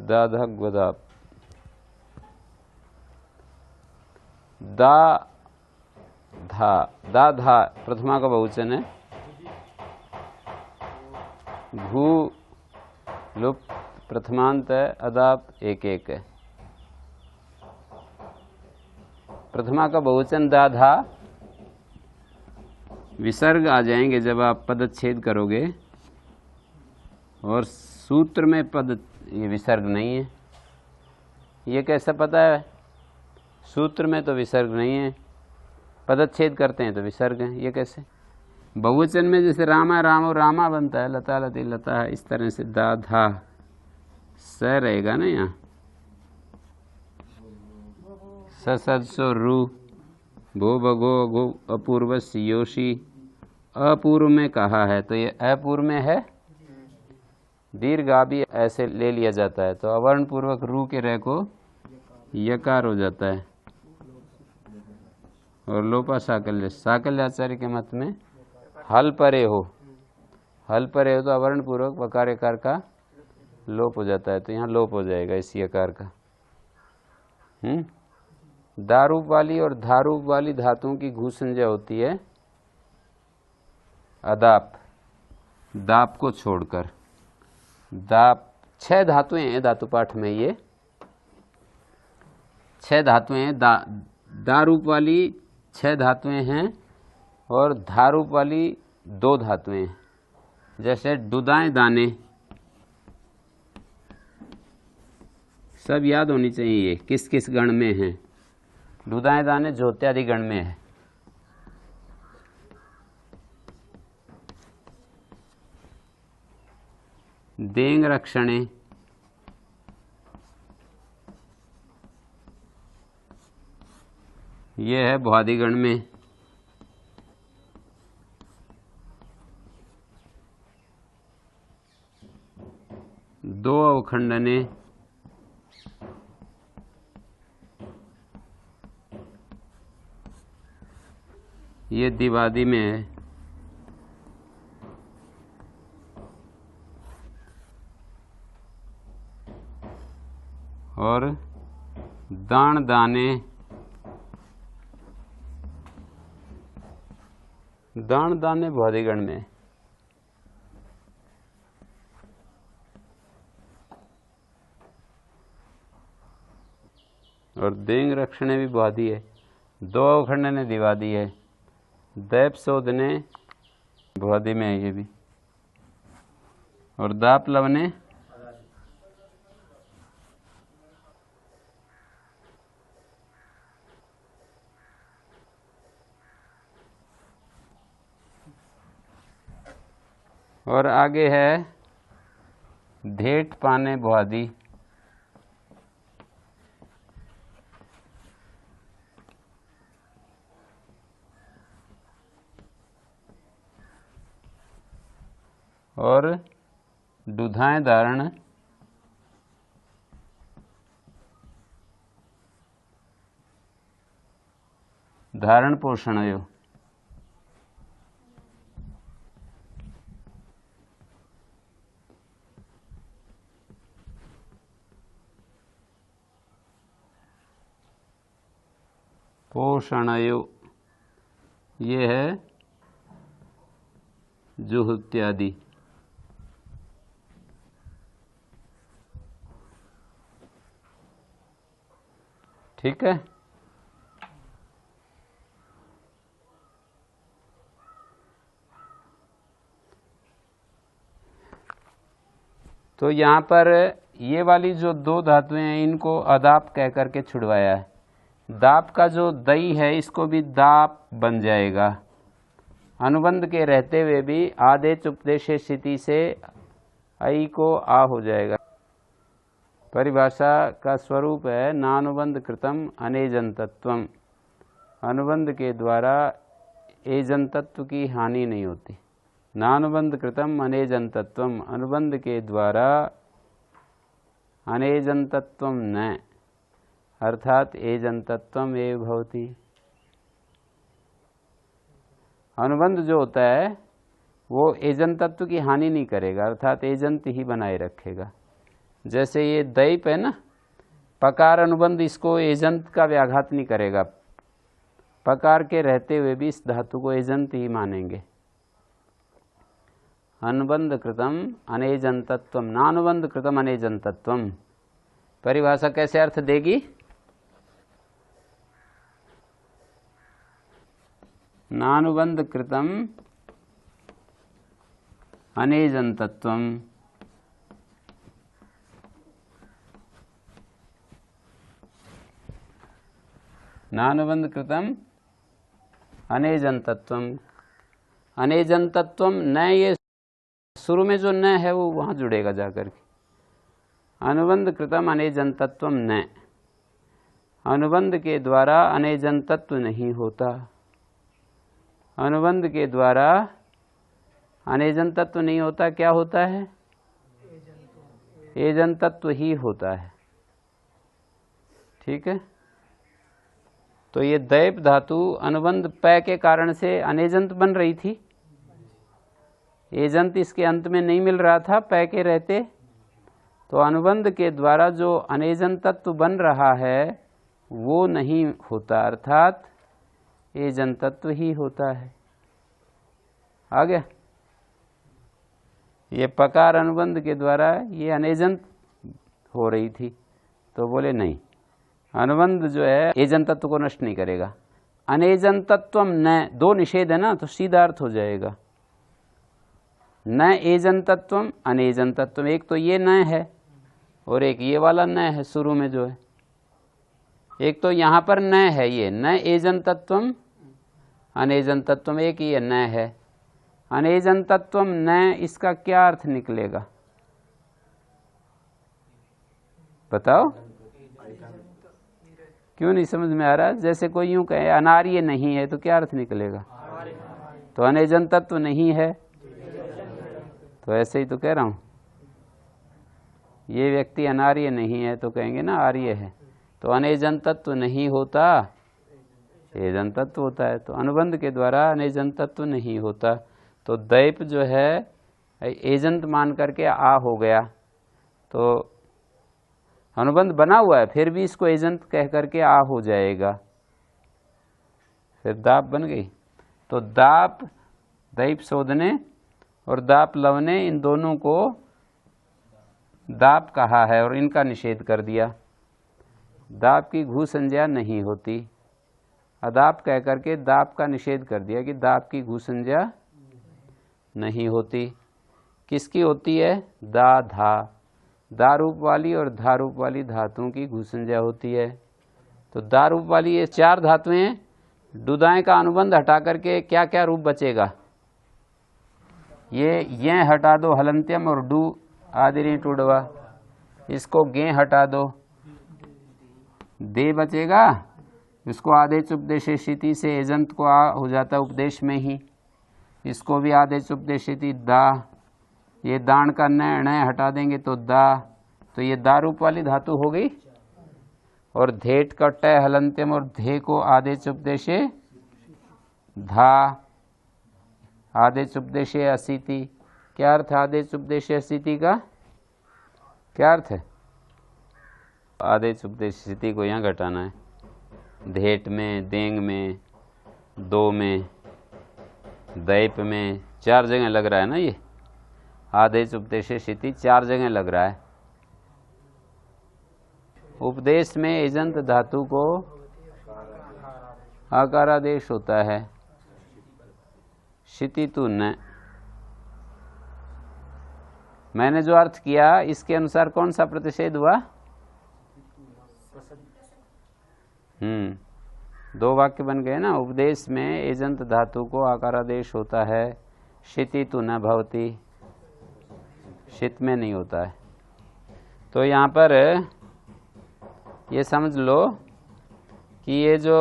दाधग्वदाप। दा धा, दा धा प्रथमा का बहुवचन है। घू लुप्त प्रथमांत है, अदाप एक एक है। प्रथमा का बहुवचन दा धा, विसर्ग आ जाएंगे जब आप पदच्छेद करोगे, और सूत्र में पद ये विसर्ग नहीं है। ये कैसे पता है? सूत्र में तो विसर्ग नहीं है, पदच्छेद करते हैं तो विसर्ग है। ये कैसे? बहुवचन में जैसे रामा रामो रामा बनता है, लता लती लता है, इस तरह से दा धा स रहेगा ना यहाँ। ससदसो रू, भो भगो गो, अपूर्व योशी, अपूर्व में कहा है तो ये अपूर्व में है। दीर्घा भी ऐसे ले लिया जाता है तो अवर्ण पूर्वक रू के रह को यकार हो जाता है। और लोपा साकल्य, साकल्याचार्य के मत में हल परे हो, हल परे हो तो अवर्ण पूर्वक वकार यकार का लोप हो जाता है, तो यहाँ लोप हो जाएगा इस यकार का। दारूप वाली और धारूप वाली धातुओं की घू संज्ञा होती है अदाप, दाप को छोड़कर। दाप 6 धातुएं हैं धातु पाठ में, ये 6 धातुएं हैं। दारूप वाली 6 धातुएं हैं और धारूप वाली 2 धातुएं हैं। जैसे डुदाएं दाने, सब याद होनी चाहिए किस किस गण में हैं। डुदाएं दाने ज्योत्यादि गण में है। देंग रक्षणे, ये है भुआदिगण में। दो अवखंडने, ये द्विवादी में है। और दान दाने, दान दाने भुआदिगण में। और देंग रक्षणे भी भुआदि है। 2 अवखंडने द्विवादी है। दैप शोधने भुआदि में है ये भी। और दाप लवने और आगे है धेट पाने भुआदि। और दुधाएं धारण, धारण पोषणयो। पोषणयो ये है जुहुत्यादि। ठीक है। तो यहाँ पर ये वाली जो 2 धातुएं हैं इनको अदाप कह करके छुड़वाया है। दाप का जो दई है इसको भी दाप बन जाएगा। अनुबंध के रहते हुए भी आदेश उपदेश स्थिति से आई को आ हो जाएगा। परिभाषा का स्वरूप है नानुबंध कृतम अनेजंतत्वम। अनुबंध के द्वारा एजंतत्व की हानि नहीं होती। नानुबंध कृतम अनेजंतत्वम, अनुबंध के द्वारा अनेजंतत्वम न, अर्थात एजंतत्वम एव भवति। अनुबंध जो होता है वो एजंतत्व की हानि नहीं करेगा, अर्थात एजंत ही बनाए रखेगा। जैसे ये दैप है ना, पकार अनुबंध इसको एजंत का व्याघात नहीं करेगा, पकार के रहते हुए भी इस धातु को एजंत ही मानेंगे। अनुबंध कृतम अनेजंतत्वम, नानुबंध कृतम अनेजंतत्वम, परिभाषा कैसे अर्थ देगी? नानुबंध कृतम अनेजंतत्वम, नानुबंध कृतम अनेजंतत्वम। अनेजंतत्वम न, ये शुरू में जो न है वो वहां जुड़ेगा जाकर के। अनुबंध कृतम अनेजंतत्वम न, अनुबंध के द्वारा अनेजंतत्व नहीं होता, अनुबंध के द्वारा अनेजंतत्व नहीं होता, क्या होता है? एजंतत्व ही होता है। ठीक है, तो ये दैप धातु अनुबंध पै के कारण से अनेजंत बन रही थी, एजंत इसके अंत में नहीं मिल रहा था पै के रहते, तो अनुबंध के द्वारा जो अनेजंतत्व बन रहा है वो नहीं होता, अर्थात एजंतत्व ही होता है। आ गया? ये पकार अनुबंध के द्वारा ये अनेजंत हो रही थी, तो बोले नहीं, अनुबंध जो है एजंतत्व को नष्ट नहीं करेगा। अनेजंतत्वम न, दो निषेध है ना, तो सीधा अर्थ हो जाएगा न एजंतत्वम अनेजंतत्वम। एक तो ये न है और एक ये वाला न है शुरू में जो है, एक तो यहाँ पर न है ये न एजंतत्वम अनेजंतत्वम, एक ये न है अनेजंतत्वम न, इसका क्या अर्थ निकलेगा बताओ? क्यों नहीं समझ में आ रहा? जैसे कोई यूं कहे अनार्य नहीं है तो क्या अर्थ निकलेगा? तो अनेजंतत्व नहीं है, तो ऐसे ही तो कह रहा हूं, ये व्यक्ति अनार्य नहीं है तो कहेंगे ना आर्य है, तो अनेजंतत्व नहीं होता, एजंतत्व होता है, तो अनुबंध के द्वारा अनेजंतत्व नहीं होता। तो दैप जो है एजंत मान करके आ हो गया, तो अनुबंध बना हुआ है फिर भी इसको एजंत कह करके आ हो जाएगा, फिर दाप बन गई। तो दाप, दैप शोधने और दाप लवने, इन दोनों को दाप कहा है और इनका निषेध कर दिया। दाप की घू संज्ञा नहीं होती, अदाप कह करके दाप का निषेध कर दिया कि दाप की घू संज्ञा नहीं होती। किसकी होती है? दा धा, दा रूप वाली और धा रूप वाली धातुओं की घू संज्ञा होती है। तो दा रूप वाली ये चार धातुएं, डुदाएं का अनुबंध हटा करके क्या क्या रूप बचेगा? ये हटा दो हलंत्यम और डू आदि टूडवा, इसको गे हटा दो, दे बचेगा, इसको आदेश उपदेश स्थिति से एजंत को आ हो जाता है उपदेश में ही, इसको भी आदेश उपदेश स्थिति दा, ये दान का नय हटा देंगे तो दा, तो ये दा रूप वाली धातु हो गई। और धेट का टय हलंत्यम और धे को आदेश उपदेश धा, आदेश उपदेश असिति। क्या अर्थ है आदेश उपदेश असिति का? क्या अर्थ है? आदेश उपदेश स्थिति को यहाँ घटाना है, धेट में, देंग में, दो में, दैप में, चार जगह लग रहा है ना, ये आदेश उपदेश स्थिति चार जगह लग रहा है। उपदेश में एजंत धातु को आकारादेश होता है, क्षिति तु न। मैंने जो अर्थ किया इसके अनुसार कौन सा प्रतिषेध हुआ? दो वाक्य बन गए ना। उपदेश में एजंत धातु को आकारादेश होता है, क्षिति तु न भवति, क्षित में नहीं होता है। तो यहाँ पर ये समझ लो कि ये जो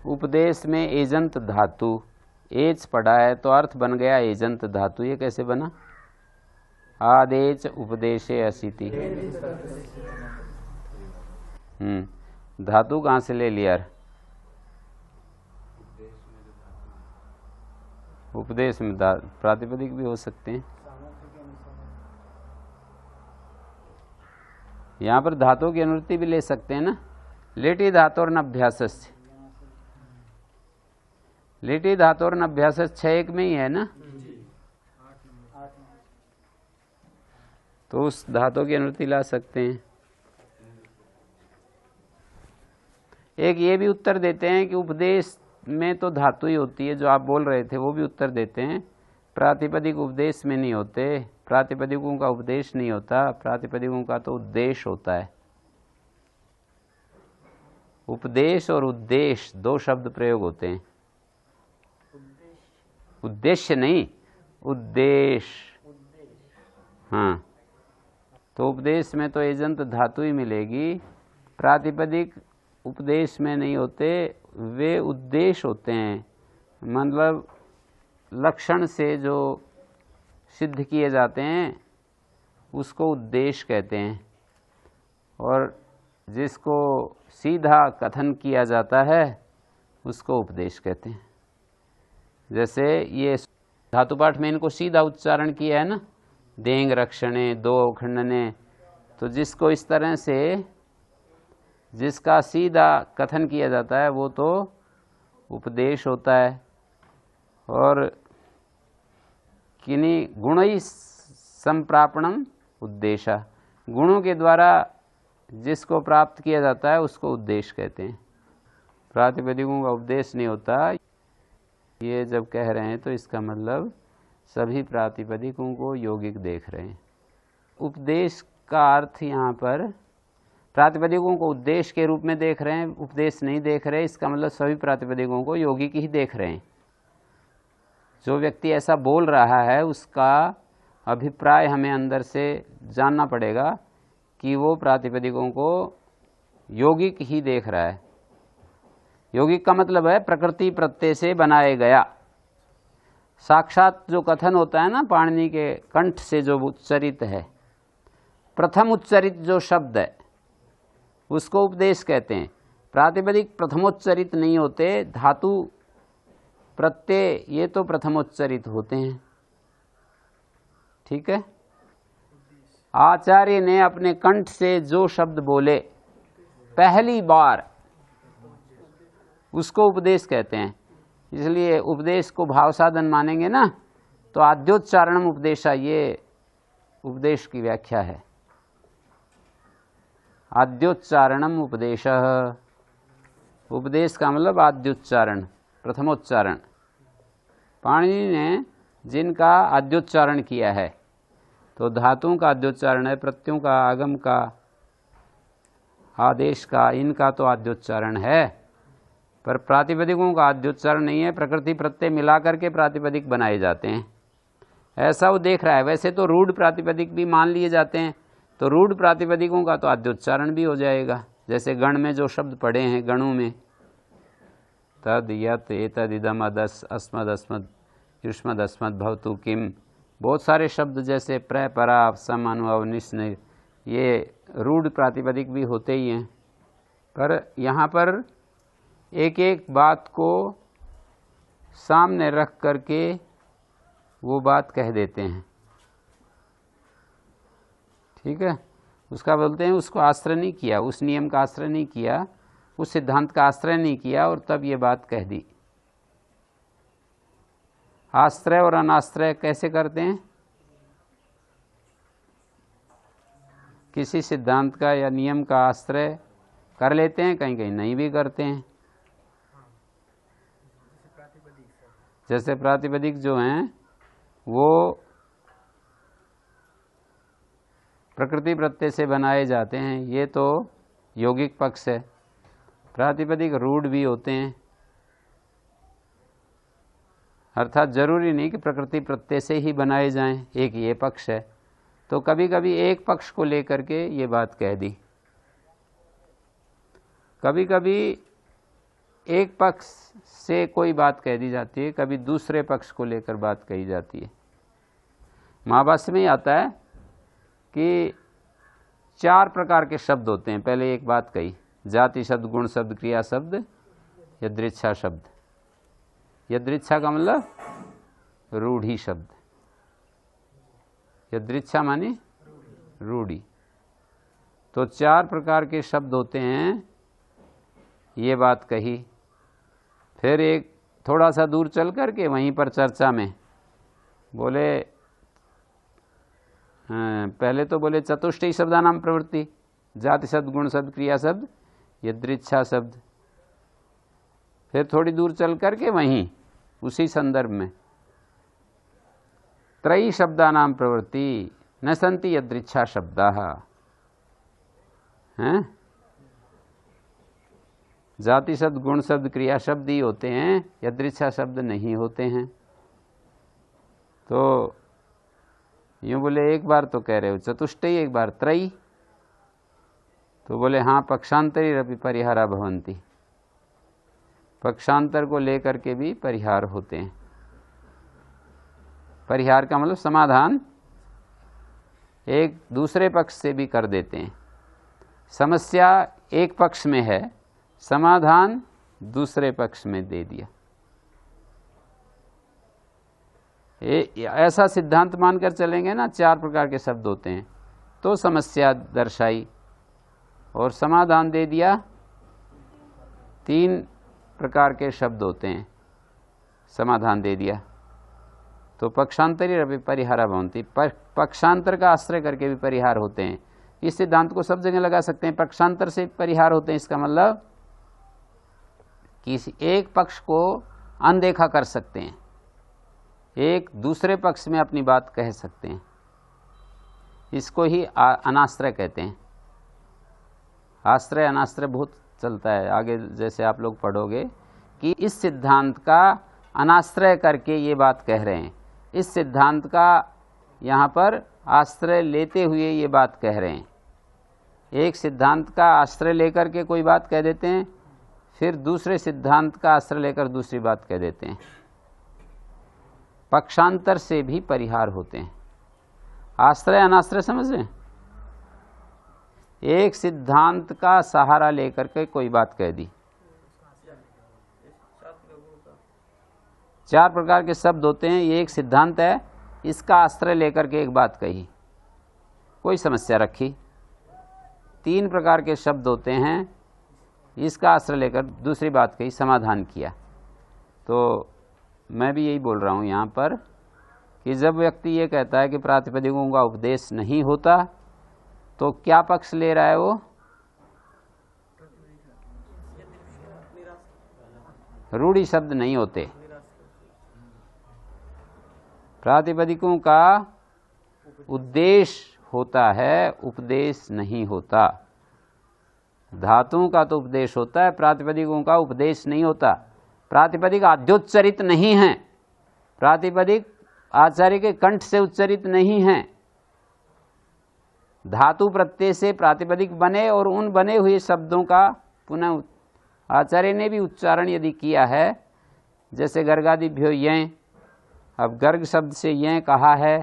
उपदेश में एजंत धातु एच पड़ा है तो अर्थ बन गया एजंत धातु। ये कैसे बना? आदेश उपदेशे असिति। धातु कहाँ से ले लिया? उपदेश में प्रातिपदिक भी हो सकते हैं। यहाँ पर धातु की अनुवृत्ति भी ले सकते हैं ना। लिटि धातोर्नभ्यासस्य, लिटि धातोर्नभ्यासस्य 6-1 में ही है ना, तो उस धातु की अनुवृत्ति ला सकते हैं। एक ये भी उत्तर देते हैं कि उपदेश में तो धातु ही होती है, जो आप बोल रहे थे वो भी उत्तर देते हैं, प्रातिपदिक उपदेश में नहीं होते, प्रातिपदिकों का उपदेश नहीं होता, प्रातिपदिकों का तो उद्देश्य होता है। उपदेश और उद्देश्य 2 शब्द प्रयोग होते हैं। उद्देश्य नहीं, उद्देश्य। हाँ, तो उपदेश में तो एजंत धातु ही मिलेगी, प्रातिपदिक उपदेश में नहीं होते, वे उद्देश्य होते हैं, मतलब लक्षण से जो सिद्ध किए जाते हैं उसको उद्देश्य कहते हैं, और जिसको सीधा कथन किया जाता है उसको उपदेश कहते हैं। जैसे ये धातुपाठ में इनको सीधा उच्चारण किया है ना, देंग रक्षणे, दो खंडने, तो जिसको इस तरह से जिसका सीधा कथन किया जाता है वो तो उपदेश होता है। और किन्हीं गुणै संप्रापणम उद्देश्य, गुणों के द्वारा जिसको प्राप्त किया जाता है उसको उद्देश्य कहते हैं। प्रातिपदिकों का उपदेश नहीं होता, ये जब कह रहे हैं तो इसका मतलब सभी प्रातिपदिकों को यौगिक देख रहे हैं। उपदेश का अर्थ यहाँ पर प्रातिपदिकों को उद्देश्य के रूप में देख रहे हैं, उपदेश नहीं देख रहे, इसका मतलब सभी प्रातिपदिकों को यौगिक ही देख रहे हैं। जो व्यक्ति ऐसा बोल रहा है उसका अभिप्राय हमें अंदर से जानना पड़ेगा कि वो प्रातिपदिकों को यौगिक ही देख रहा है। यौगिक का मतलब है प्रकृति प्रत्यय से बनाए गया। साक्षात जो कथन होता है ना पाणिनि के कंठ से जो उच्चरित है, प्रथम उच्चरित जो शब्द है उसको उपदेश कहते हैं। प्रातिपदिक प्रथमोच्चरित नहीं होते, धातु प्रत्यय ये तो प्रथमोच्चरित होते हैं। ठीक है, आचार्य ने अपने कंठ से जो शब्द बोले पहली बार उसको उपदेश कहते हैं। इसलिए उपदेश को भाव साधन मानेंगे ना, तो आद्योच्चारणम उपदेशा, ये उपदेश की व्याख्या है। आद्योच्चारणम उपदेश, उपदेश का मतलब आद्योच्चारण, प्रथमोच्चारण। पाणिनि ने जिनका आद्योच्चारण किया है, तो धातुओं का आद्योच्चारण है, प्रत्ययों का, आगम का, आदेश का, इनका तो आद्योच्चारण है, पर प्रातिपदिकों का आद्योच्चारण नहीं है। प्रकृति प्रत्यय मिला करके प्रातिपदिक बनाए जाते हैं, ऐसा वो देख रहा है। वैसे तो रूढ़ प्रातिपदिक भी मान लिए जाते हैं, तो रूढ़ प्रातिपदिकों का तो आद्योच्चारण भी हो जाएगा। जैसे गण में जो शब्द पढ़े हैं, गणों में तद यत एतद इदम अदस अस्मद अस्मद युष्मद अस्मद भवतु किम, बहुत सारे शब्द जैसे प्र परा सम अनुभव निस्न, ये रूढ़ प्रातिपदिक भी होते ही हैं। पर यहाँ पर एक एक बात को सामने रख करके वो बात कह देते हैं। ठीक है, उसका बोलते हैं उसको आश्रय नहीं किया, उस नियम का आश्रय नहीं किया, उस सिद्धांत का आश्रय नहीं किया, और तब ये बात कह दी। आश्रय और अनाश्रय कैसे करते हैं? किसी सिद्धांत का या नियम का आश्रय कर लेते हैं, कहीं कहीं नहीं भी करते हैं। जैसे प्रातिपदिक जो हैं वो प्रकृति प्रत्यय से बनाए जाते हैं, ये तो यौगिक पक्ष है। प्रातिपदिक रूढ़ भी होते हैं, अर्थात जरूरी नहीं कि प्रकृति प्रत्यय से ही बनाए जाएं, एक ये पक्ष है। तो कभी कभी एक पक्ष को लेकर के ये बात कह दी, कभी कभी एक पक्ष से कोई बात कह दी जाती है, कभी दूसरे पक्ष को लेकर बात कही जाती है। महाभाष्य में आता है कि 4 प्रकार के शब्द होते हैं। पहले एक बात कही, जाति शब्द, गुण शब्द, क्रिया शब्द, यदृच्छा शब्द। यदृच्छा का मतलब रूढ़ी शब्द, यदृच्छा माने रूढ़ी। तो 4 प्रकार के शब्द होते हैं, ये बात कही। फिर एक थोड़ा सा दूर चल कर के वहीं पर चर्चा में बोले, पहले तो बोले चतुष्टयी शब्दानाम प्रवृत्ति, जाति शब्द, गुण शब्द, क्रिया शब्द, यदृच्छा शब्द। फिर थोड़ी दूर चल करके वहीं उसी संदर्भ में त्रयी शब्दानाम प्रवृत्ति न सन्ति यदृच्छा शब्दाः, हैं? जाति शब्द, गुण शब्द, क्रिया शब्द ही होते हैं, यदृच्छा शब्द नहीं होते हैं। तो यूँ बोले एक बार तो कह रहे हो चतुष्टयी, एक बार त्रयी, तो बोले हाँ पक्षांतरी परिहारा भवन्ति, पक्षांतर को लेकर के भी परिहार होते हैं। परिहार का मतलब समाधान एक दूसरे पक्ष से भी कर देते हैं। समस्या एक पक्ष में है, समाधान दूसरे पक्ष में दे दिया। ऐसा सिद्धांत मानकर चलेंगे ना, 4 प्रकार के शब्द होते हैं, तो समस्या दर्शाई और समाधान दे दिया। 3 प्रकार के शब्द होते हैं, समाधान दे दिया, तो पक्षांतरी रवि परिहारा भवन्ति, पक्षांतर का आश्रय करके भी परिहार होते हैं। इस सिद्धांत को सब जगह लगा सकते हैं, पक्षांतर से परिहार होते हैं। इसका मतलब किसी एक पक्ष को अनदेखा कर सकते हैं, एक दूसरे पक्ष में अपनी बात कह सकते हैं। इसको ही अनाश्रय कहते हैं। आश्रय अनाश्रय बहुत चलता है, आगे जैसे आप लोग पढ़ोगे कि इस सिद्धांत का अनाश्रय करके ये बात कह रहे हैं, इस सिद्धांत का यहाँ पर आश्रय लेते हुए ये बात कह रहे हैं। एक सिद्धांत का आश्रय लेकर के कोई बात कह देते हैं, फिर दूसरे सिद्धांत का आश्रय लेकर दूसरी बात कह देते हैं। पक्षांतर से भी परिहार होते हैं। आश्रय अनाश्रय समझ रहे हैं? एक सिद्धांत का सहारा लेकर के कोई बात कह दी। 4 प्रकार के शब्द होते हैं, ये एक सिद्धांत है, इसका आश्रय लेकर के एक बात कही, कोई समस्या रखी। 3 प्रकार के शब्द होते हैं, इसका आश्रय लेकर दूसरी बात कही, समाधान किया। तो मैं भी यही बोल रहा हूँ यहाँ पर कि जब व्यक्ति ये कहता है कि प्रातिपदिकों का उपदेश नहीं होता, तो क्या पक्ष ले रहा है वो? रूढ़ि शब्द नहीं होते, प्रातिपदिकों का उद्देश्य होता है, उपदेश नहीं होता। धातुओं का तो उपदेश होता है, प्रातिपदिकों का उपदेश नहीं होता। प्रातिपदिक आद्योच्चरित नहीं है, प्रातिपदिक आचार्य के कंठ से उच्चरित नहीं है। धातु प्रत्यय से प्रातिपदिक बने और उन बने हुए शब्दों का पुनः आचार्य ने भी उच्चारण यदि किया है, जैसे गर्गादिभ्यो यं, अब गर्ग शब्द से यं कहा है,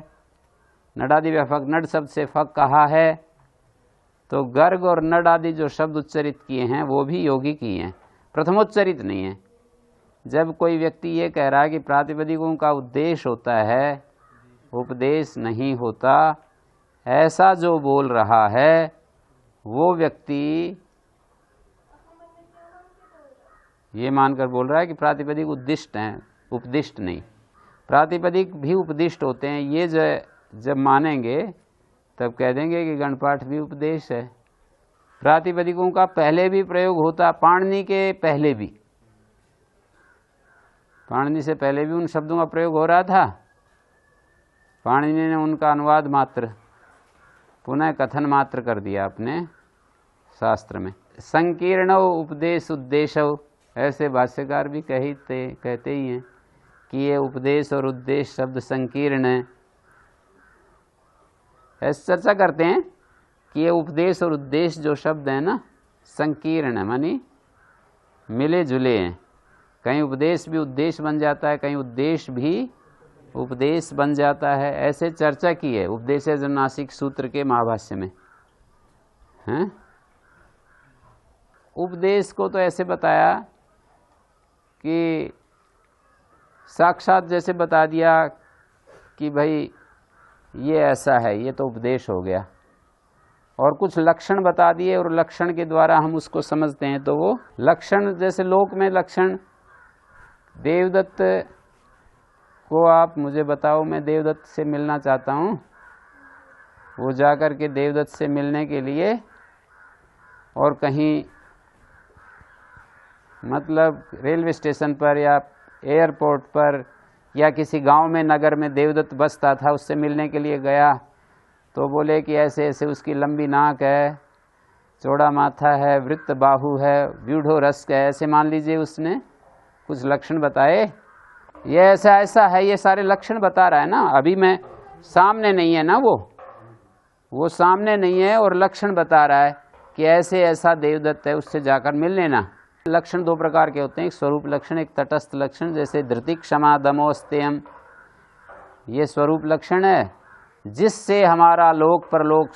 नडादिभ्य फक, नड शब्द से फक कहा है, तो गर्ग और नड आदि जो शब्द उच्चरित किए हैं वो भी योगी किए हैं, प्रथमोच्चरित नहीं है। जब कोई व्यक्ति ये कह रहा है कि प्रातिपदिकों का उद्देश्य होता है, उपदेश नहीं होता, ऐसा जो बोल रहा है वो व्यक्ति ये मानकर बोल रहा है कि प्रातिपदिक उद्दिष्ट हैं, उपदिष्ट नहीं। प्रातिपदिक भी उपदिष्ट होते हैं, ये जब मानेंगे तब कह देंगे कि गणपाठ भी उपदेश है। प्रातिपदिकों का पहले भी प्रयोग होता, पाणिनि के पहले भी, पाणिनि से पहले भी उन शब्दों का प्रयोग हो रहा था। पाणिनि ने उनका अनुवाद मात्र पुनः कथन मात्र कर दिया अपने शास्त्र में। संकीर्ण उपदेश उद्देश्य, ऐसे भाष्यकार भी कहते ही हैं कि ये उपदेश और उद्देश्य शब्द संकीर्ण है। ऐसे चर्चा करते हैं कि ये उपदेश और उद्देश्य जो शब्द है ना, संकीर्ण है, मानी मिले जुले हैं। कहीं उपदेश भी उद्देश्य बन जाता है, कहीं उद्देश्य भी उपदेश बन जाता है। ऐसे चर्चा की है उपदेश जन्नासिक सूत्र के महाभाष्य में, हैं? उपदेश को तो ऐसे बताया कि साक्षात जैसे बता दिया कि भाई ये ऐसा है, ये तो उपदेश हो गया। और कुछ लक्षण बता दिए और लक्षण के द्वारा हम उसको समझते हैं। तो वो लक्षण, जैसे लोक में लक्षण, देवदत्त को आप मुझे बताओ, मैं देवदत्त से मिलना चाहता हूँ, वो जाकर के देवदत्त से मिलने के लिए और कहीं मतलब रेलवे स्टेशन पर या एयरपोर्ट पर या किसी गांव में नगर में देवदत्त बसता था, उससे मिलने के लिए गया तो बोले कि ऐसे ऐसे उसकी लंबी नाक है, चौड़ा माथा है, वृत्त बाहु है, व्यूढ़ो रस्क है, ऐसे मान लीजिए उसने कुछ लक्षण बताए, ये ऐसा ऐसा है, ये सारे लक्षण बता रहा है ना। अभी मैं सामने नहीं है ना, वो सामने नहीं है और लक्षण बता रहा है कि ऐसे ऐसा देवदत्त है, उससे जाकर मिल लेना। लक्षण दो प्रकार के होते हैं, एक स्वरूप लक्षण, एक तटस्थ लक्षण। जैसे धृति क्षमा दमोस्तेयम, ये स्वरूप लक्षण है, जिससे हमारा लोक परलोक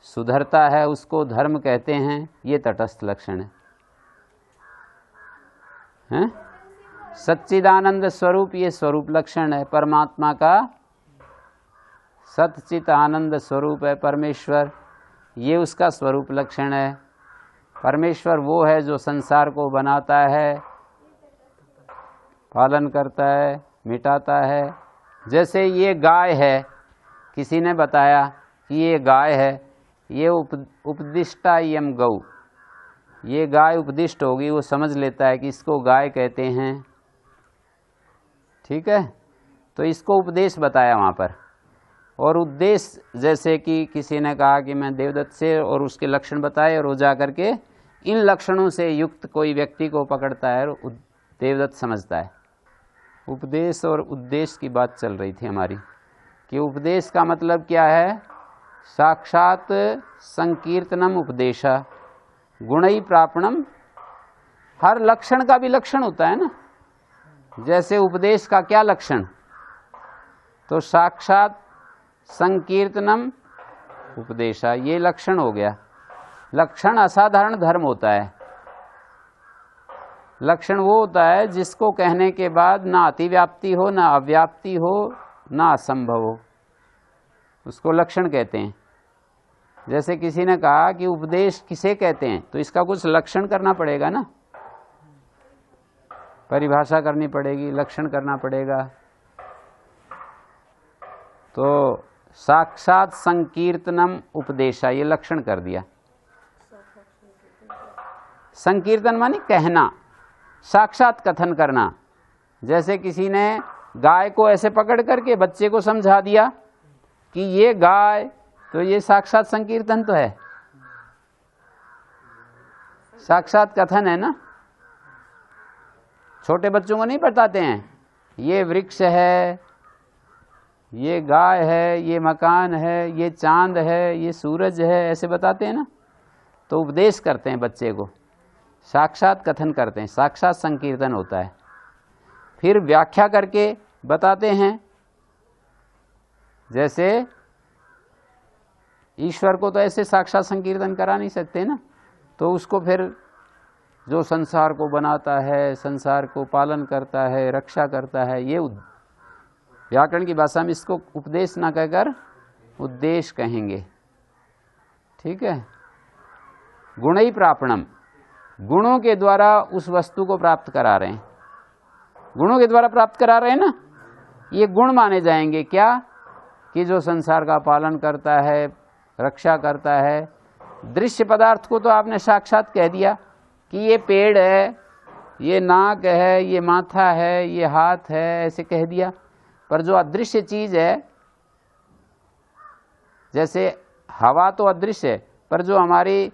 सुधरता है, उसको धर्म कहते हैं, ये तटस्थ लक्षण है। सच्चिदानंद स्वरूप, ये स्वरूप लक्षण है, परमात्मा का सच्चित आनंद स्वरूप है परमेश्वर, ये उसका स्वरूप लक्षण है। परमेश्वर वो है जो संसार को बनाता है, पालन करता है, मिटाता है। जैसे ये गाय है, किसी ने बताया कि ये गाय है, ये उपदिष्टा यम गौ, ये गाय उपदिष्ट होगी, वो समझ लेता है कि इसको गाय कहते हैं, ठीक है। तो इसको उपदेश बताया वहाँ पर। और उद्देश्य, जैसे कि किसी ने कहा कि मैं देवदत्त से, और उसके लक्षण बताए, और वो जा करके इन लक्षणों से युक्त कोई व्यक्ति को पकड़ता है और देवदत्त समझता है। उपदेश और उद्देश्य की बात चल रही थी हमारी, कि उपदेश का मतलब क्या है, साक्षात संकीर्तनम उपदेशा गुणई प्रापणम। हर लक्षण का भी लक्षण होता है ना, जैसे उपदेश का क्या लक्षण, तो साक्षात संकीर्तनम उपदेशा, ये लक्षण हो गया। लक्षण असाधारण धर्म होता है। लक्षण वो होता है जिसको कहने के बाद ना अतिव्याप्ति हो, ना अव्याप्ति हो, ना असंभव हो, उसको लक्षण कहते हैं। जैसे किसी ने कहा कि उपदेश किसे कहते हैं, तो इसका कुछ लक्षण करना पड़ेगा ना, परिभाषा करनी पड़ेगी, लक्षण करना पड़ेगा। तो साक्षात संकीर्तनम उपदेशा, ये लक्षण कर दिया। संकीर्तन माने कहना, साक्षात कथन करना। जैसे किसी ने गाय को ऐसे पकड़ करके बच्चे को समझा दिया कि ये गाय, तो ये साक्षात संकीर्तन तो है, साक्षात कथन है ना। छोटे बच्चों को नहीं बताते हैं ये वृक्ष है, ये गाय है, ये मकान है, ये चांद है, ये सूरज है, ऐसे बताते हैं ना। तो उपदेश करते हैं बच्चे को, साक्षात कथन करते हैं, साक्षात संकीर्तन होता है। फिर व्याख्या करके बताते हैं, जैसे ईश्वर को तो ऐसे साक्षात संकीर्तन करा नहीं सकते ना, तो उसको फिर जो संसार को बनाता है, संसार को पालन करता है, रक्षा करता है, ये व्याकरण की भाषा में इसको उपदेश ना कहकर उद्देश्य कहेंगे, ठीक है। गुणई प्रापणम, गुणों के द्वारा उस वस्तु को प्राप्त करा रहे हैं, गुणों के द्वारा प्राप्त करा रहे हैं ना। ये गुण माने जाएंगे क्या, कि जो संसार का पालन करता है, रक्षा करता है। दृश्य पदार्थ को तो आपने साक्षात कह दिया कि ये पेड़ है, ये नाक है, ये माथा है, ये हाथ है, ऐसे कह दिया। पर जो अदृश्य चीज है, जैसे हवा तो अदृश्य है, पर जो हमारी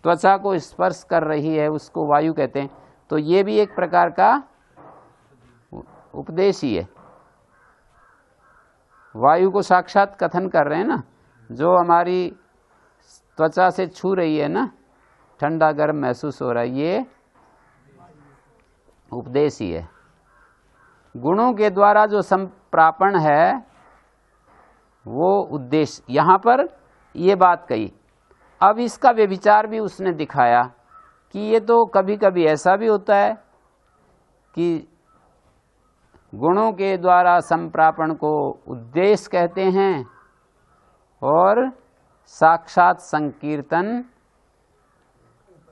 त्वचा को स्पर्श कर रही है उसको वायु कहते हैं। तो ये भी एक प्रकार का उपदेश ही है। वायु को साक्षात कथन कर रहे हैं ना, जो हमारी त्वचा से छू रही है ना, ठंडा गर्म महसूस हो रहा है, ये उपदेश ही है। गुणों के द्वारा जो संप्रापण है वो उद्देश्य। यहां पर ये बात कही। अब इसका व्यभिचार भी उसने दिखाया कि ये तो कभी कभी ऐसा भी होता है कि गुणों के द्वारा संप्रापण को उद्देश्य कहते हैं, और साक्षात संकीर्तन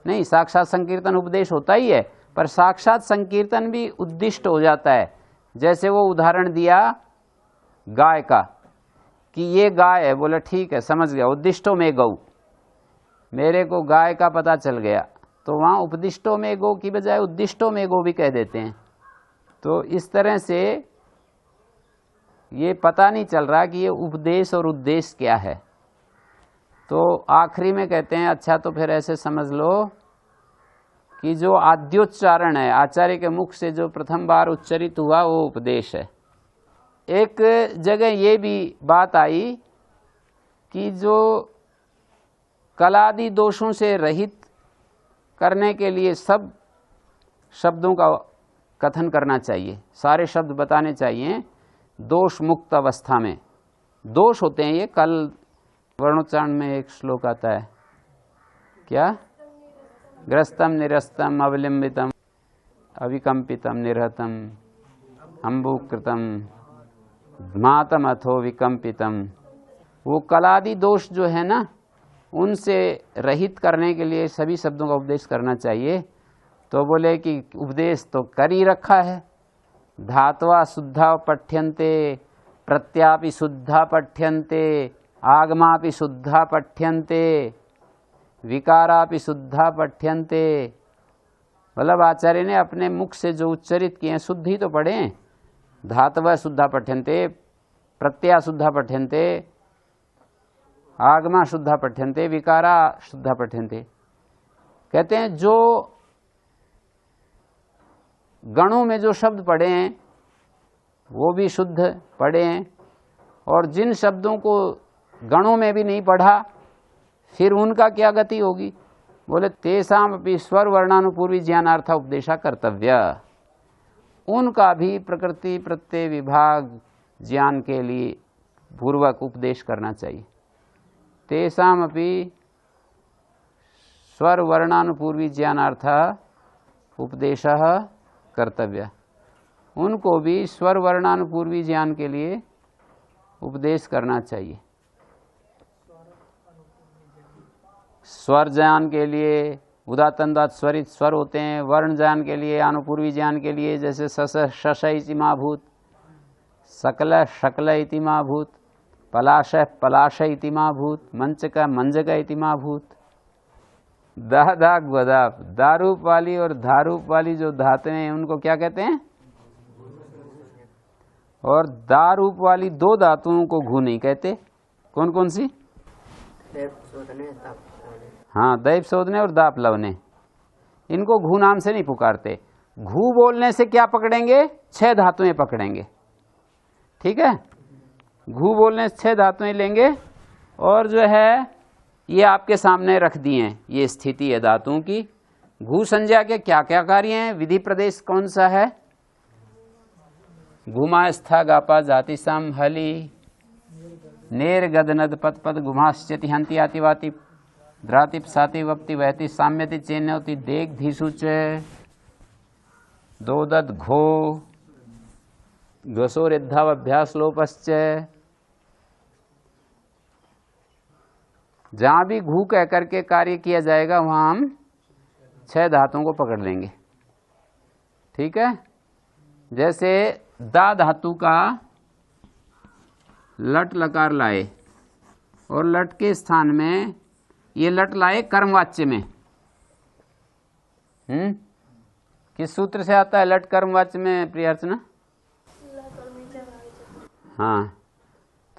नहीं, साक्षात संकीर्तन उपदेश होता ही है, पर साक्षात संकीर्तन भी उद्दिष्ट हो जाता है। जैसे वो उदाहरण दिया गाय का कि ये गाय है, बोले ठीक है समझ गया, उद्दिष्टों में गौ, मेरे को गाय का पता चल गया, तो वहाँ उपदिष्टों में गो की बजाय उद्दिष्टों में गो भी कह देते हैं। तो इस तरह से ये पता नहीं चल रहा कि ये उपदेश और उद्देश्य क्या है। तो आखिरी में कहते हैं अच्छा तो फिर ऐसे समझ लो कि जो आद्योच्चारण है, आचार्य के मुख से जो प्रथम बार उच्चरित हुआ वो उपदेश है। एक जगह ये भी बात आई कि जो कलादि दोषों से रहित करने के लिए सब शब्दों का कथन करना चाहिए, सारे शब्द बताने चाहिए दोष मुक्त अवस्था में। दोष होते हैं ये, कल वर्णोच्चारण में एक श्लोक आता है क्या, ग्रस्तम निरस्तम अवलंबितम अविकम्पितम निरहतम अम्बुकृतम धमातम अथो विकम्पितम। वो कलादि दोष जो है ना, उनसे रहित करने के लिए सभी शब्दों का उपदेश करना चाहिए। तो बोले कि उपदेश तो कर ही रखा है, धात्वा शुद्धा पठ्यन्ते प्रत्यापि शुद्धा पठ्यन्ते आगमापि शुद्धा पठ्यन्ते विकारापि शुद्धा पठ्यन्ते। मतलब आचार्य ने अपने मुख से जो उच्चरित किए शुद्ध ही तो पढ़े, धातव शुद्धा पठ्यन्ते, प्रत्यय शुद्धा पठ्यन्ते, आगमा शुद्धा पठ्यन्ते, विकारा शुद्धा पठ्यन्ते। कहते हैं जो गणों में जो शब्द पढ़े हैं वो भी शुद्ध पढ़े हैं, और जिन शब्दों को गणों में भी नहीं पढ़ा फिर उनका क्या गति होगी। बोले तेषाम अपि स्वर वर्णानुपूर्वी ज्ञानार्थ उपदेशा कर्तव्य, उनका भी प्रकृति प्रत्यय विभाग ज्ञान के लिए पूर्वक उपदेश करना चाहिए। तेषाम अपि स्वर वर्णानुपूर्वी ज्ञानार्थ उपदेशः कर्तव्य, उनको भी स्वर वर्णानुपूर्वी ज्ञान के लिए उपदेश करना चाहिए। स्वर ज्ञान के लिए उदात्तनदात स्वरित स्वर होते हैं, वर्ण ज्ञान के लिए अनुपूर्वी ज्ञान के लिए जैसे सस शश इति माभूत, सकल शकल इति माभूत, पलाश पलाश इति माभूत, मंचक मंजक इति माभूत। दा दा ग्वदाप, दारूप वाली और धारूप वाली जो धातुएं हैं उनको क्या कहते हैं, और दारूप वाली दो धातुओं को घू नहीं कहते। कौन कौन सी, हाँ दैव शोधने और दाप लवने, इनको घू नाम से नहीं पुकारते। घू बोलने से क्या पकड़ेंगे, 6 धातुएं पकड़ेंगे, ठीक है। घू बोलने से 6 धातुएं लेंगे, और जो है ये आपके सामने रख दिए हैं, ये स्थिति है धातुओं की। घू संज्ञा के क्या क्या कार्य हैं, विधि प्रदेश कौन सा है, घुमा स्था गापा जाति सम हली नेर गदनद पद पद घुमाश्चति हंति आतिवाति द्रातिप साति वक्ति वहति साम्यति चेन्यति देख धीसुच दोदत घो घसोरिद्धावभ्यास लोपश्च। जहां भी घू कह करके कार्य किया जाएगा वहां हम 6 धातुओं को पकड़ लेंगे, ठीक है। जैसे दा धातु का लट लकार लाए, और लट के स्थान में ये लट लाए कर्मवाच्य में। किस सूत्र से आता है लट कर्मवाच्य में प्रियार्चना, हाँ,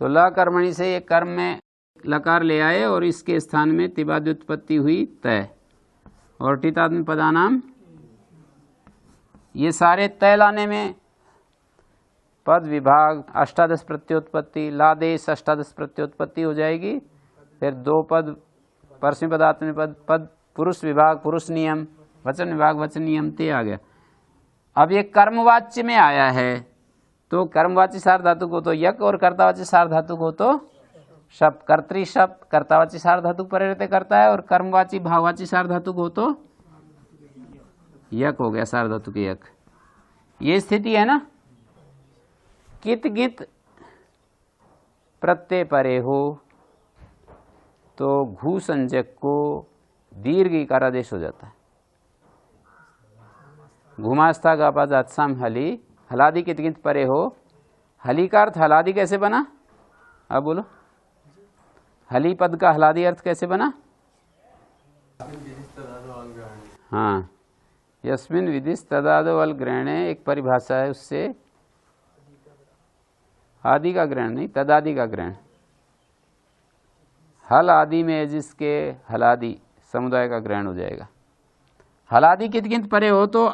तो ल कर्मणि से ये कर्म में लकार ले आए और इसके स्थान में तिबाद्युत्पत्ति हुई तय, और टितात्म पदानाम, ये सारे तय लाने में पद विभाग अष्टादश प्रत्योत्पत्ति, लादेश अष्टादश प्रत्योत्पत्ति हो जाएगी। फिर 2 पद परस्मै पद आत्मने पद, पद पुरुष विभाग पुरुष नियम, वचन विभाग वचन नियम, ते आ गया। अब ये कर्मवाच्य में आया है, तो कर्मवाची सार धातु को तो यक और कर्तावाची सार धातु को तो शब्द, कर्तृ शब्द कर्तावाची सार धातु परिवर्तित करता है, और कर्मवाची भाववाची सार धातु को तो यक हो गया, सार धातु के यक। ये स्थिति है ना। कित गित प्रत्यय परे हो, तो घू संज्ञक को दीर्घ इकारादेश हो जाता है। घुमास्था गापा जातसाम हली, हलादि कित कित परे हो, हली का अर्थ हलादि कैसे बना? अब बोलो, हली पद का हलादि अर्थ कैसे बना? हाँ, यस्मिन विधिस तदादो वल ग्रहणे, एक परिभाषा है, उससे आदि का ग्रहण नहीं, तदादि का ग्रहण। हल आदि में जिसके हलादि समुदाय का ग्रहण हो जाएगा। हलादि कित कित परे हो तो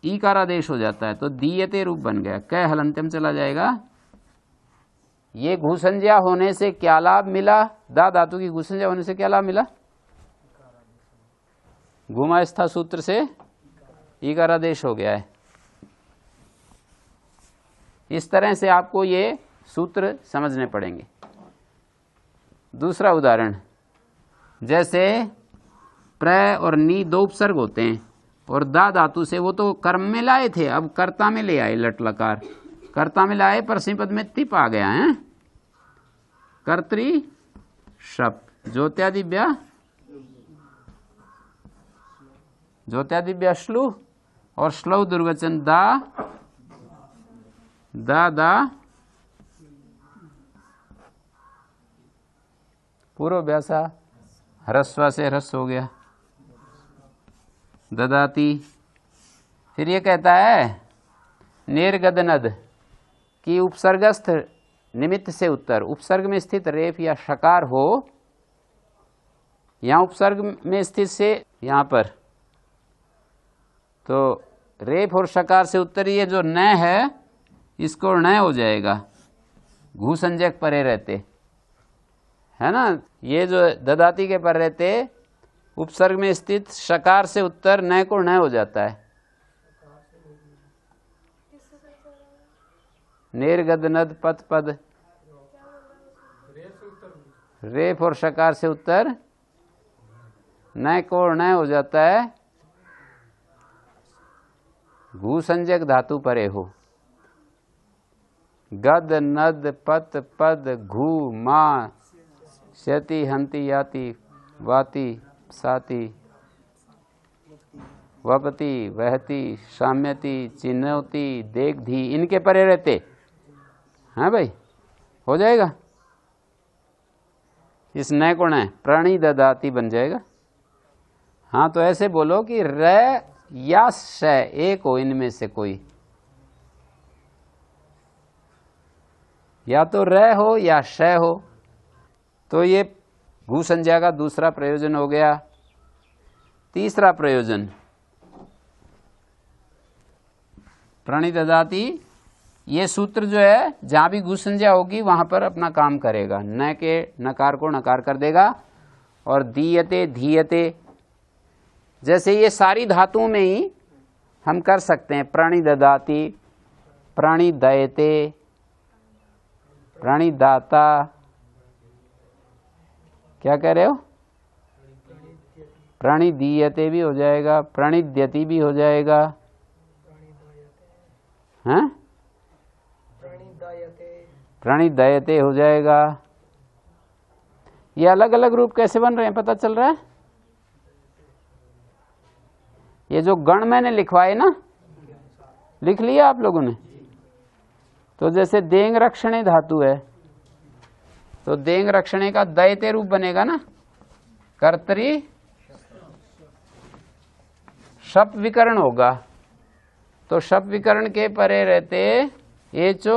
ईकारादेश हो जाता है, तो दीयते रूप बन गया, कै हलंत्यम चला जाएगा। ये घुसंज्ञा होने से क्या लाभ मिला? दा धातु की घुसंज्ञा होने से क्या लाभ मिला? घुमास्था सूत्र से ईकारादेश हो गया है। इस तरह से आपको ये सूत्र समझने पड़ेंगे। दूसरा उदाहरण, जैसे प्र और नी दो उपसर्ग होते हैं और दा धातु से वो तो कर्म में लाए थे, अब कर्ता में ले आए, लट लकार कर्ता में लाए, परस्मैपद पद में तिप आ गया है। कर्तरी शप, ज्योत्यादिव्या ज्योत्यादिव्या श्लू और श्लौ दुर्वचन दा दा दा पूर्व व्यासा ह्रस्व से ह्रस्व हो गया, ददाती। फिर ये कहता है निर्गदनद कि उपसर्गस्थ निमित्त से उत्तर, उपसर्ग में स्थित रेफ या शकार हो, यहां उपसर्ग में स्थित से यहां पर, तो रेफ और शकार से उत्तर, ये जो न है इसको न हो जाएगा, घू संज्ञक परे रहते, है ना। ये जो ददाती के पर रहते, उपसर्ग में स्थित शकार से उत्तर न को न हो जाता है। निर्गदनद पद पद, रेफ और शकार से उत्तर न को न हो जाता है, घू संज्ञक धातु परे हो। गद नद पत पद घू मा शति हंति याति वाति साति वपति वहति साम्यति चिन्हौति देख धी, इनके परे रहते। हाँ भाई, हो जाएगा। इस नए को नए प्राणी ददाती बन जाएगा। हाँ, तो ऐसे बोलो कि र या श एक हो, इनमें से कोई, या तो र हो या श हो। तो ये घू संज्ञा का दूसरा प्रयोजन हो गया। तीसरा प्रयोजन, प्राणी ददाती, ये सूत्र जो है जहां भी घू संज्ञा होगी वहां पर अपना काम करेगा, न के नकार को नकार कर देगा। और दीयते धीयते, जैसे ये सारी धातुओं में ही हम कर सकते हैं, प्राणी ददाती, प्राणी दयते, प्राणी दाता, क्या कह रहे हो, प्राणी दीयते भी हो जाएगा, प्राणी द्यति भी हो जाएगा, हैं, प्राणी दयते हो जाएगा। ये अलग अलग रूप कैसे बन रहे हैं पता चल रहा है? ये जो गण मैंने लिखवाए ना, लिख लिया आप लोगों ने? तो जैसे देंग रक्षणे धातु है, तो देंग रक्षणे का दयते रूप बनेगा ना, कर्तरी शप विकरण होगा। तो शप विकरण के परे रहते एचो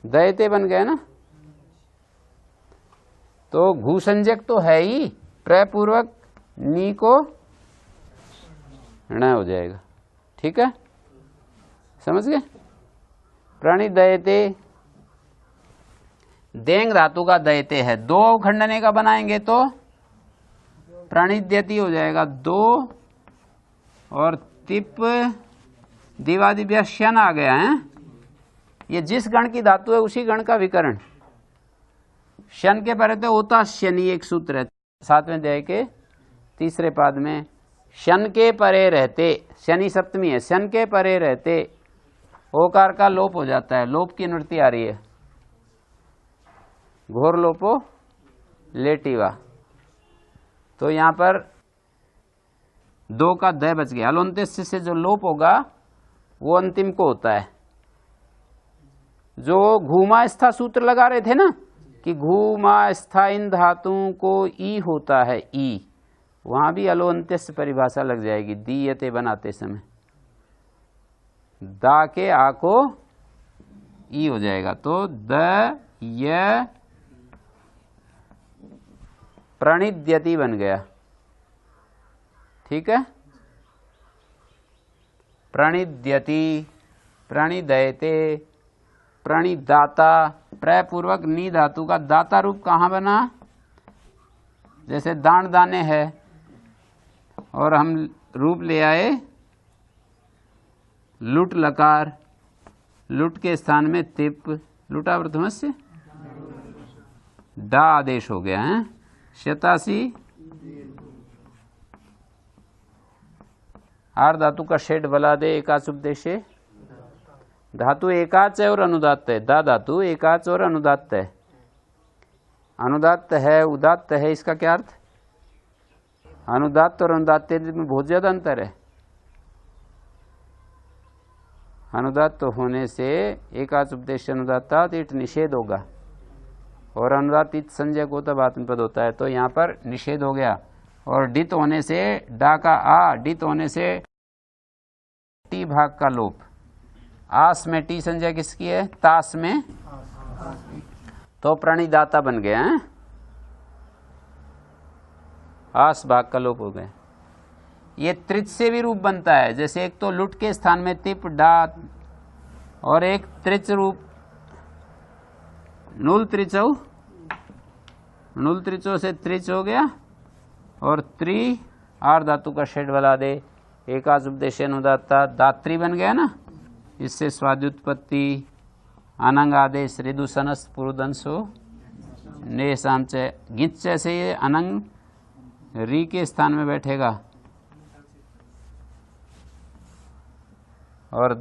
दयते बन गए ना। तो घू संज्ञक तो है ही, प्रपूर्वक नी को ण हो जाएगा। ठीक है, समझ गए? प्राणी दयते, देंग धातु का दयते है, दो अवखंडने का बनाएंगे तो प्राणिद्यति हो जाएगा, दो और तिप दिवादिव्यशन आ गया है। ये जिस गण की धातु है उसी गण का विकरण। शन के परे तो होता शनि, एक सूत्र है 7वें अध्याय के तीसरे पाद में, शन के परे रहते, शनि सप्तमी है, शन के परे रहते, ओकार का लोप हो जाता है, लोप की निवृत्ति आ रही है, घोर लोपो लेटिवा। तो यहाँ पर 2 का द बच गया। हलोन्त्यस्य से जो लोप होगा वो अंतिम को होता है। जो घूमा स्था सूत्र लगा रहे थे ना कि घूमा स्था इन धातुओं को ई होता है, ई, वहां भी अलोन्त्यस्य परिभाषा लग जाएगी दीयते बनाते समय। दा के आ को ई हो जाएगा। तो द य प्रणिद्यति बन गया। ठीक है, प्रणिद्यति, प्रणिदयते, प्रणिदाता। प्रयपूर्वक नी धातु का दाता रूप कहाँ बना? जैसे दान दाने है और हम रूप ले आए लुट लकार, लुट के स्थान में तिप, लुटा प्रथमस्य डा आदेश हो गया है। शतासी आर धातु का शेड बला दे एकाच उपदेशे। धातु एकाच है और अनुदात्त है। दा धातु एकाच और अनुदात्त है। अनुदात्त है, उदात्त है, इसका क्या अर्थ? अनुदात्त और अनुदात्त में बहुत ज्यादा अंतर है। अनुदात्त होने से एकाच उपदेश अनुदात्ता इट निषेध होगा और अनुदात्त इत संज्ञक होता आत्मपद होता है। तो यहाँ पर निषेध हो गया। और डित होने से डा का आ, डित होने से टी भाग का लोप। आस में टी संज्ञा किसकी है? तास में। तो प्रणिदाता बन गया है। आस भाग का लोप हो गया। ये त्रिच से भी रूप बनता है। जैसे एक तो लुट के स्थान में तिप डा और एक त्रिच रूप नुल त्रिचौ, नुल त्रिचौ से त्रिच हो गया और त्रि आर धातु का शेड वाला दे एकाच उपदेश अनुदाता दात्री बन गया ना। इससे स्वाद्युत्पत्ति अनंग आदेश ऋदुसनस पुरुदंसो ने सामच गिच से ये अनंग री के स्थान में बैठेगा और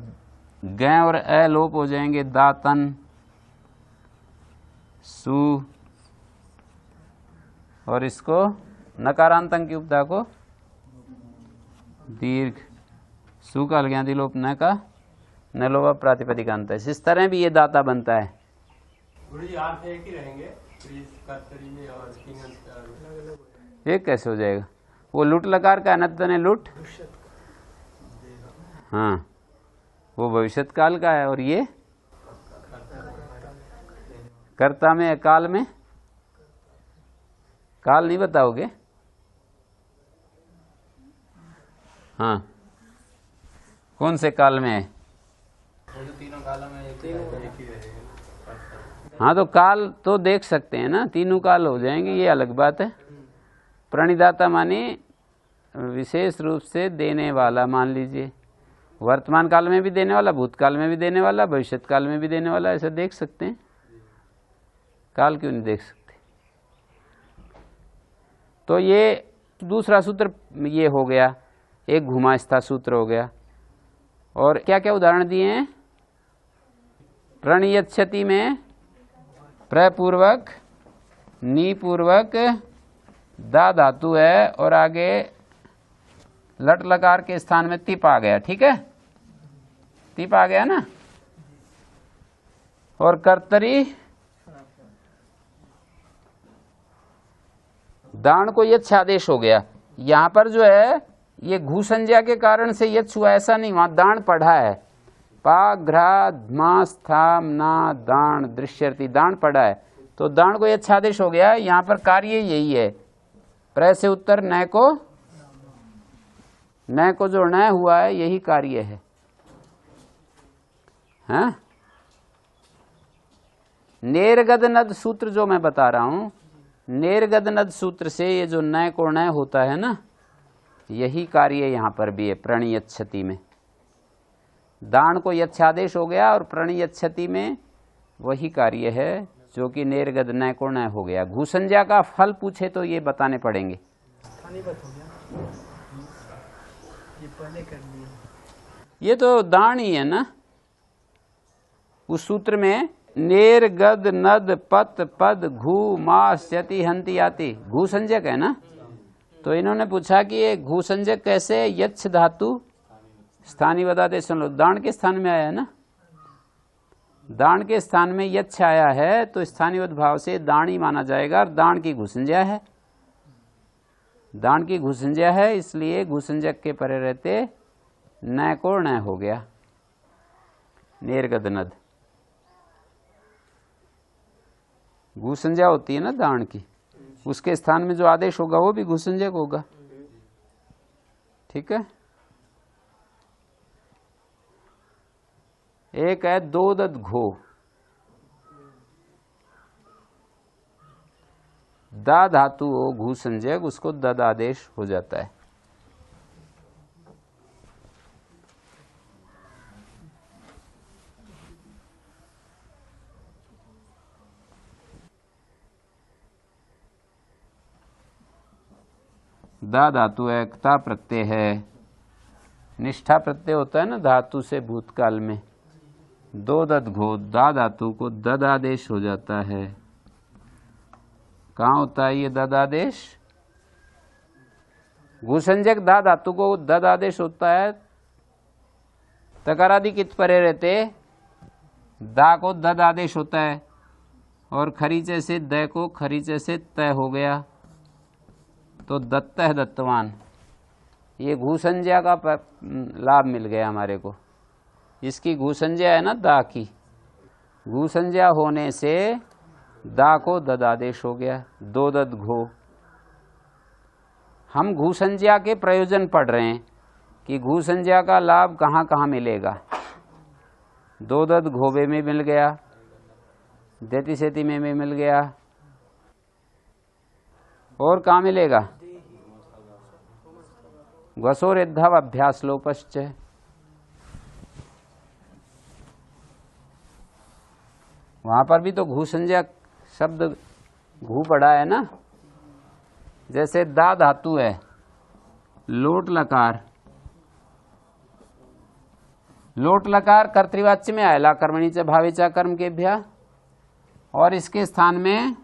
ग और अ लोप हो जाएंगे। दातन सु और इसको नकारांतंग की उपदा को दीर्घ सु का अलग्या दिलोप न का नलोवा प्रातिपदिकांत है। इस तरह भी ये दाता बनता है। ये कैसे हो जाएगा? वो लुट लकार का अनतने लुट, हाँ वो भविष्यत काल का है और ये कर्ता में काल में। काल नहीं बताओगे? हाँ कौन से काल में है? तीनों कालों में एक ही हाँ तो काल तो देख सकते हैं ना, तीनों काल हो जाएंगे, ये अलग बात है। प्रणिदाता माने विशेष रूप से देने वाला, मान लीजिए वर्तमान काल में भी देने वाला, भूतकाल में भी देने वाला, भविष्यत काल में भी देने वाला, ऐसा देख सकते हैं। काल क्यों नहीं देख सकते? तो ये दूसरा सूत्र ये हो गया, एक घुमास्ता सूत्र हो गया। और क्या क्या उदाहरण दिए हैं? प्रणयच्छति में प्रपूर्वक नीपूर्वक दा धातु है और आगे लट लकार के स्थान में तिप आ गया। ठीक है, तिप आ गया ना। और कर्तरी दान को यच्छ आदेश हो गया। यहां पर जो है ये घू संज्ञा के कारण से यच्छ हुआ, ऐसा नहीं, वहां दान पढ़ा है। पा घ्रा ध्मा स्थाम ना दान दृश्यर्थी, दान पढ़ा है तो दान को यच्छ आदेश हो गया। यहां पर कार्य यही है, प्र से उत्तर न को जो न हुआ है यही कार्य है। हाँ? नेरगद नद सूत्र जो मैं बता रहा हूं, नेरगद नद सूत्र से ये जो न को न होता है ना, यही कार्य यहां पर भी है। प्रणयच्छति में दान को यच्छादेश हो गया और प्रणयच्छति में वही कार्य है जो कि नेरगद न को न हो गया। घूसंज्ञा का फल पूछे तो ये बताने पड़ेंगे। ये तो दान ही है ना। उस सूत्र में नेर गद नद पत पद घू मास यति हंति याति, घू संज्ञक है ना। तो इन्होंने पूछा कि ये घू संज्ञक कैसे है। यच्छ धातु स्थानीय बदादेश, सुन लो, दाण के स्थान में आया है ना, दाण के स्थान में यच्छ आया है तो स्थानीय भाव से दाणी माना जाएगा, और दाण की घुसंज्ञा है, दाण की घुसंज्ञा है, इसलिए घुसंज्ञक के परे रहते न को न हो गया, नेरगद नद। घुसंज्ञा होती है ना दाण की, उसके स्थान में जो आदेश होगा वो भी घुसंज्ञक होगा। ठीक है। एक है दो दद घो, दा धातु हो घू संज्ञक, उसको दद आदेश हो जाता है। दा धातु एकता प्रत्यय है, निष्ठा प्रत्यय होता है ना धातु से भूतकाल में। दो दद घो, दा धातु को दद आदेश हो जाता है। कहाँ होता है ये दद आदेश? घुसंज्ञक दा धातु को दद आदेश होता है, तकारादि कित परे रहते दा को दद आदेश होता है, और खरीचे से द को खरीचे से तय हो गया तो दत्त है दत्तवान। ये घुसंज्ञा का लाभ मिल गया हमारे को। इसकी घुसंज्ञा है ना दा की, घुसंज्ञा होने से दा को दद आदेश हो गया, दो दद घो। हम घुसंज्ञा के प्रयोजन पढ़ रहे हैं कि घुसंज्ञा का लाभ कहाँ कहाँ मिलेगा। दो दद घोबे में मिल गया, देती सेती में मिल गया, और कहाँ मिलेगा? घसोरेद्धव अभ्यास लोपश्च। वहां पर भी तो घुसंज्ञा शब्द घू पड़ा है ना। जैसे दा धातु है, लोट लकार, लोट लकार कर्तृवाच्य में आयला कर्मणि च भावे च कर्म के भ्या, और इसके स्थान में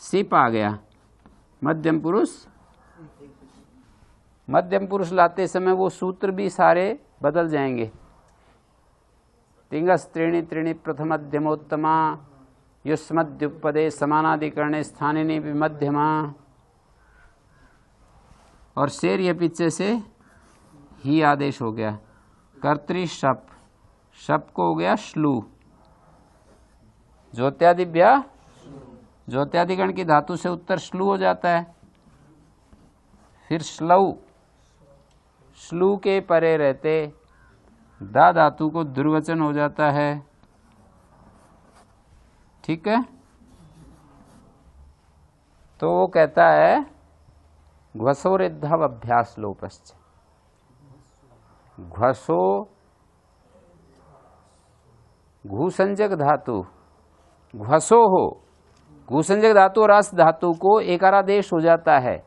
सिप आ गया, मध्यम पुरुष। मध्यम पुरुष लाते समय वो सूत्र भी सारे बदल जाएंगे। तिंगस त्रीणि त्रीणि प्रथम मध्यमोत्तमा युष्मद्युपदे समानाधिकरणे स्थानिनी भी मध्यमा, और शेर ये पीछे से ही आदेश हो गया। कर्तृ शप, शप को हो गया श्लू। ज्योत्यादिभ्या, ज्योत्यादिगण की धातु से उत्तर श्लू हो जाता है। फिर श्लऊ, श्लू के परे रहते दा धातु को दुर्वचन हो जाता है। ठीक है। तो वो कहता है घ्वसोरेद्धव अभ्यास लोपश्च। घ्वसो घुसंज्ञक धातु, घ्वसो हो, घुसंज्ञक धातु और अस धातु को एकारादेश हो जाता है।